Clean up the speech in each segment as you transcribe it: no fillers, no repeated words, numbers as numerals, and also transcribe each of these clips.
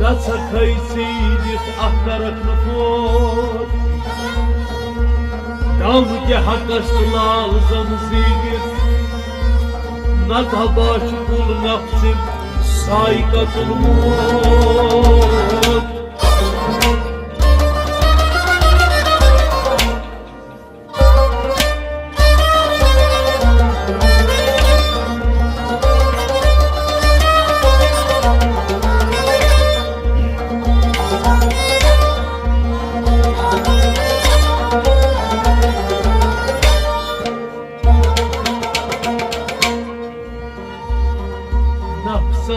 Gaca kaysidik aktarak nufot Davge hakastlal zamzigit Natabaş kul nafsim saykatul mut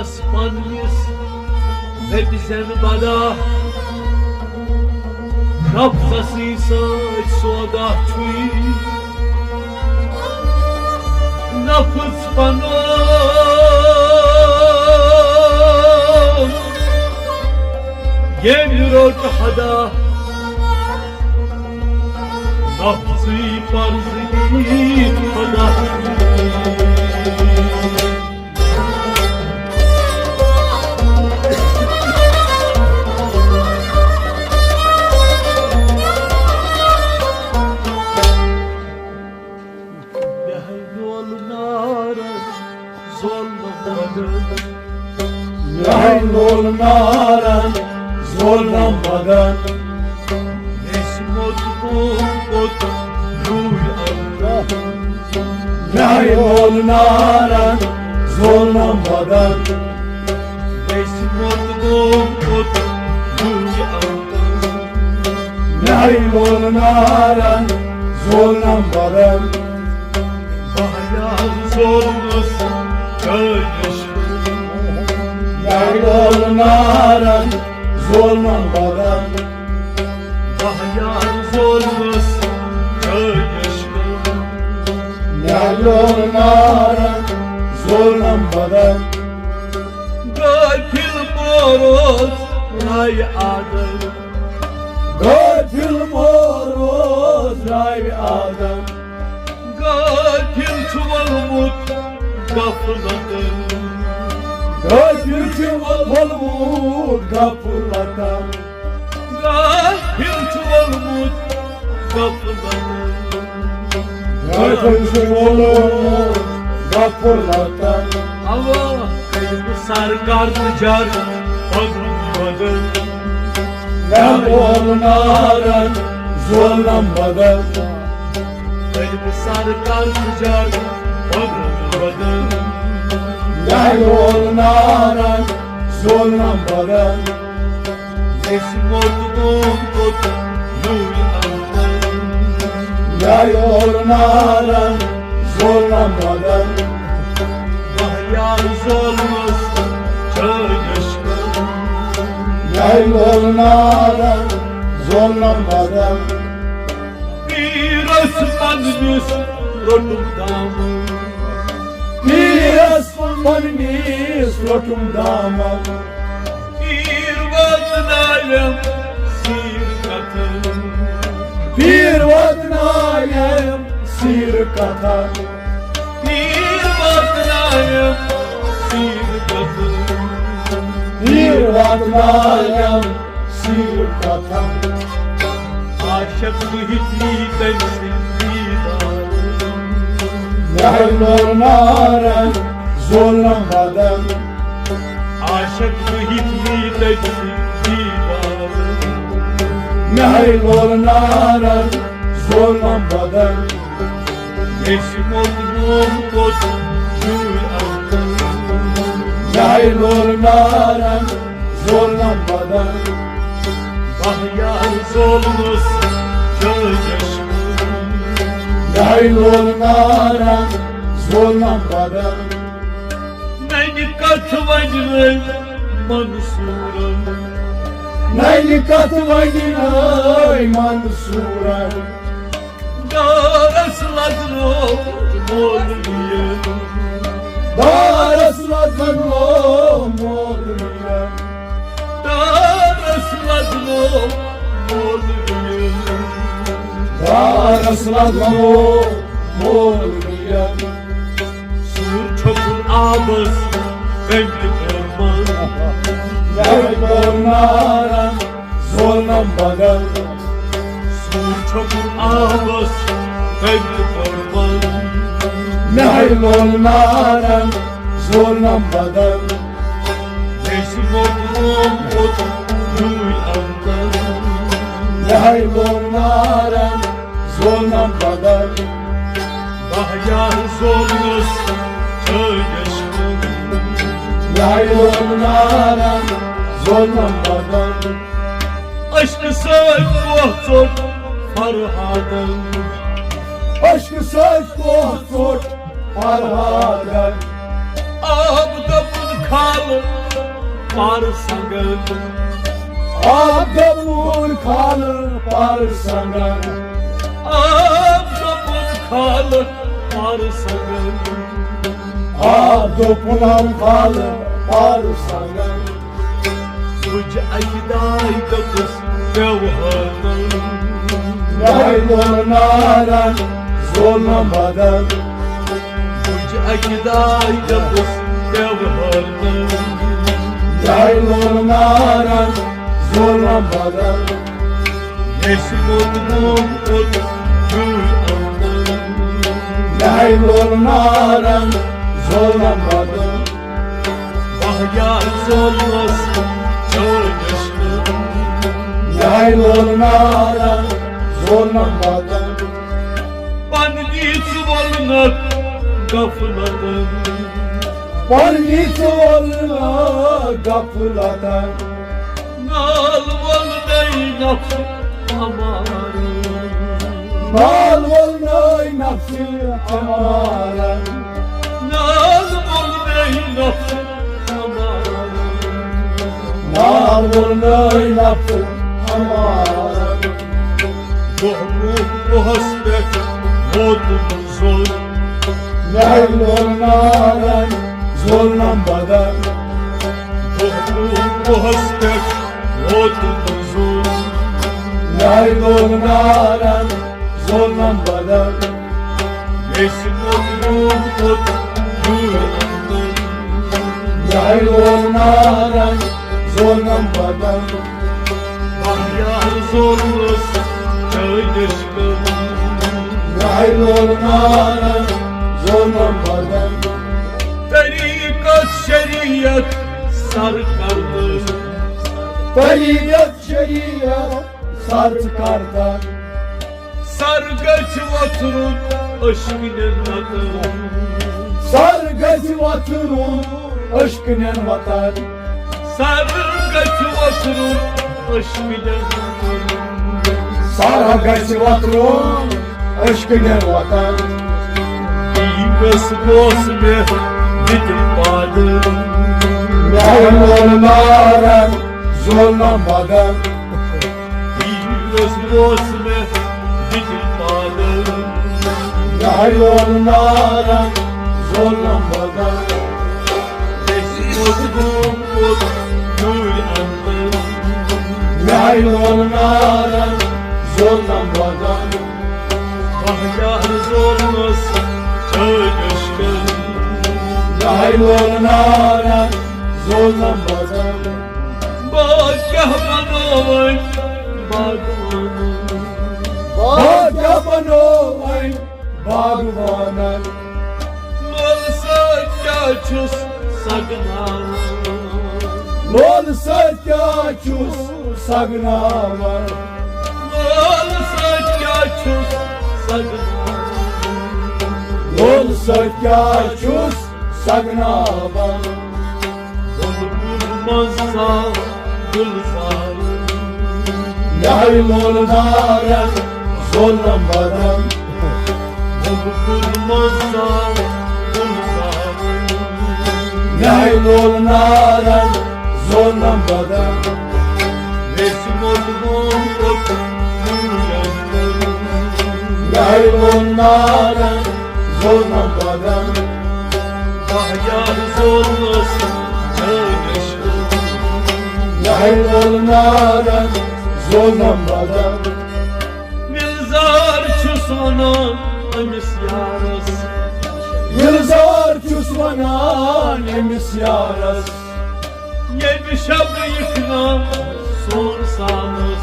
Spanius ve bizen bana Napsasıysa soda çuy Napıs bana Yemir orta hada Napsı parzili hada Yain olmaran zorlanmadan Esmot mut ruy Allah Yain olmaran zorlanmadan Esmot mut ruy Allah Yain olmaran zorlanmadan Bayağı zormuş kardeşim Yain olmaran zorlanmadan Bayağı zormuş kardeşim Yain olmaran zorlanmadan Gafil moroz ray adam Gafil moroz ray adam Gafil çuvalmut gafladım Gafil çuvalmut gafladım Gafil çuvalmut gafladım Gafil çuvalmut gafladım Ama kalbi sarkardı car Odrummadım Yain olmaran zorlanmadan Kalbi sarkardı car Odrummadım Yain olmaran zorlanmadan Esmot mut ruy Allah Yain olmaran zorlanmadan Bayağı zormuş kardeşim Yain olmaran zorlanmadan Bir osmanlıyız rotumdan Bir asmanımız rotumdaman Bir vatnayım sirkatım Bir vatnayım sirkatan Bir vatnayım sirkatım Bir vatnayım sirkatan Aşık mühitliğden sevdiğim Yain olmaran zorlanmadan Aşık mühitliğden sevdiğim Yain olmaran zorlanmadan Esmot mut ruy Allah Yain olmaran zorlanmadan Bayağı zormuş kardeşim Yain olmaran zorlanmadan Beni katmadın Mansur'um Neyli katı vaydinay Mansur'a Darasladın o Molviye Darasladın o Molviye Darasladın o Molviye Darasladın o Molviye Sur abız Bengi orman Yay naran Zorlan badal Suçuk abız Bengi orman Yay naran Zorlan badal Nesim oldum ot Yuy andan Yay naran Zorlan badal Bahyar zorlus Çöğeştim Yay naran Zorlan badal Aşkı söz bohtur Farhadım Aşkı söz bohtur Farhadan Abda bul kalır Varsanın Abdabul kalır Parsangan Abda bul kalır Varsanın Abdabul kalır Parsangan Suç ayday kapıs Devhanım Yay naran Zorlamadan Suç ayday kapıs Devhanım Yay naran Zorlamadan Nesim oldum ot Gül andan Yay naran Zorlamadan Bahyar zorlus Çöğeştim Yay naran Zorlamadan Bandit volnak Gafladım Pandit olma kapıladan Nal volnay nafs amarım Mal olma nafsi amara Nal volnay nafs amarım Mal olma nafsi amara Doğru bu hasret Odum zor Yay naran zorlamadan Doğru bu hasret Odum zor Yay naran zorlamadan Nesim oldum ot Gül andan Yay naran zorlamadan Bahyar zorlus Çöğeştim Yay naran zorlamadan Tarikat şeriyet sarkardı Tarikat şeriat sart kardan Sargaç vaturun aşkının adı Sargıç vaturun aşkının vatan Sargaç vaturun aşkının adı Sargıç vaturun aşkının vatan İmes bozme gidip badım Yay naran zorlamadan İmes bozme gidip badım Yay naran zorlamadan Nesim oldum ot gül andım Yay naran zorlamadan Bahyar zorlus Çöğeştim Yay naran zorlamadan Bagahmanın bagmanın Bagabanovay Bhagwanan Lolsa kaçus sagnan Lol satyachus sagnavan Lolsa kaçus sagnan Lol satyachus sagnavan Onu bulmazsa gülzarım Yay naran zorlamadan Onu bulmazsa gülzarım Yay naran zorlamadan Resim oldum ot yürüyendim Yay naran zorlamadan Bahyar zorlasın çöğeştim Yay naran zorlamadan Milzar çusana amis yaras Yılzar Osman'a nemiz yaras. Yemiş bıyıkına sorsanız,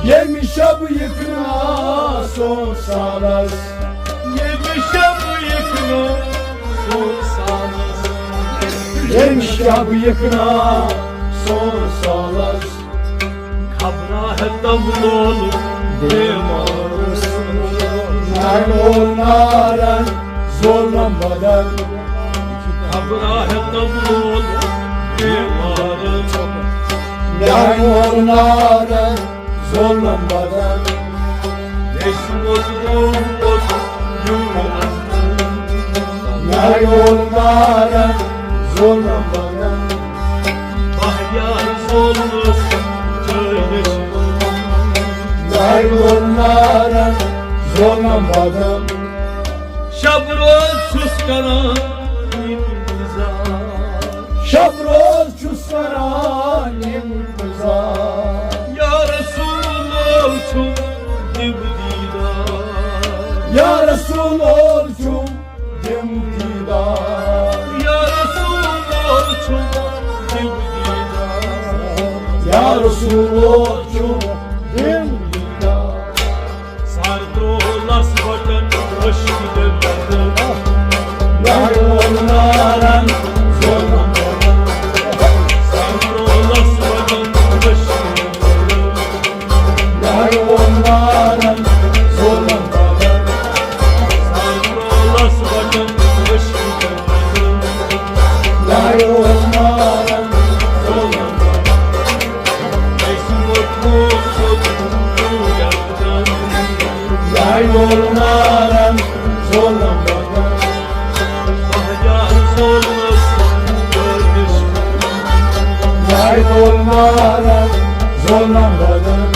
Yemiş bıyıkına sorsalar. yemiş bıyıkına sorsanız, Yemiş bıyıkına sorsalar. kabra hep davul olur demarız. Nail olmaran zorlanmadan. Kabra hep davul olur demarız. Nail olmaran zorlanmadan. Neşim olsun olsun yuvarlandım. Nail olmaran zorlanmadan. Bahyar olmasın söyleşim. Nail olmaran zorlanmadan. Şabroz suskana intizar. Şabroz çuskara nimtizar. Ya Resulullah çok dimdidar. Ya Resul olcum dimdidar. Ya Resulullah çok dimdidar. Ya Resul olcum dimdidar. Sardolas vatan hoş gidemedim. Nail olmaran zorlanmadan. Sardolas vatan hoş gidemedim. Nail olmaran zorlanmadan. Sardolas vatan hoş gidemedim. Nail olmaran zorlanmadan. Neysin mutlu çok uyandım. Nail olmaran zorlanmadan. Bahyar olmasın görmüş. Nail olmaran zorlanmadan.